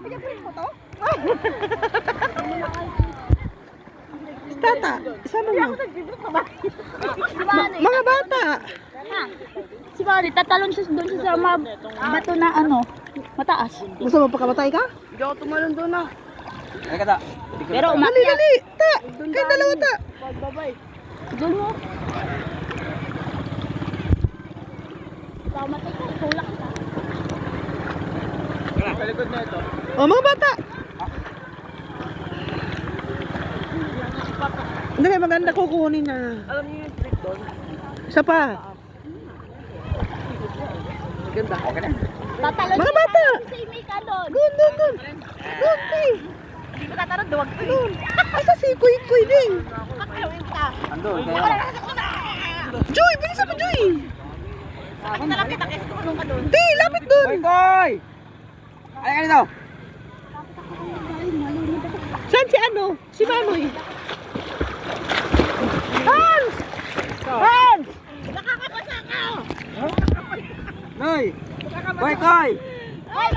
Sabi niya, print mo to? Tata, isama mo. Mga bata. Si Mari, tatalon siya doon sa bato na ano, mataas. Gusto mo pakamatay ka? Hindi ako tumalon doon ah. Ay kata. Pero Dali, umakyat. dali. Ta, kayo dalawa ta. Pagbabay. Doon mo. Pamatay ka, tulak ka. Sa likod na ito. O, mga bata. Dali, maganda kukunin na. Alam niyo yung trick doon? Isa pa. Maganda. Okay na. Tatalon Mga siya bata. si May ka doon. Doon, doon, doon. Doon, Tay. Hindi ko tatarot, duwag ko. Doon. Ay, sa si Kuy din. Kakawin ka. Andun. Kaya. Joy, bilisan mo, Joy. Ako na lang kita kasi tulong ka doon. Tay, lapit doon. Koy, koy! Ay ka dito. Saan si ano? Si Manoy. Hans! Hans! Nakakapasa ka. Noy! Koy, koy! Ay,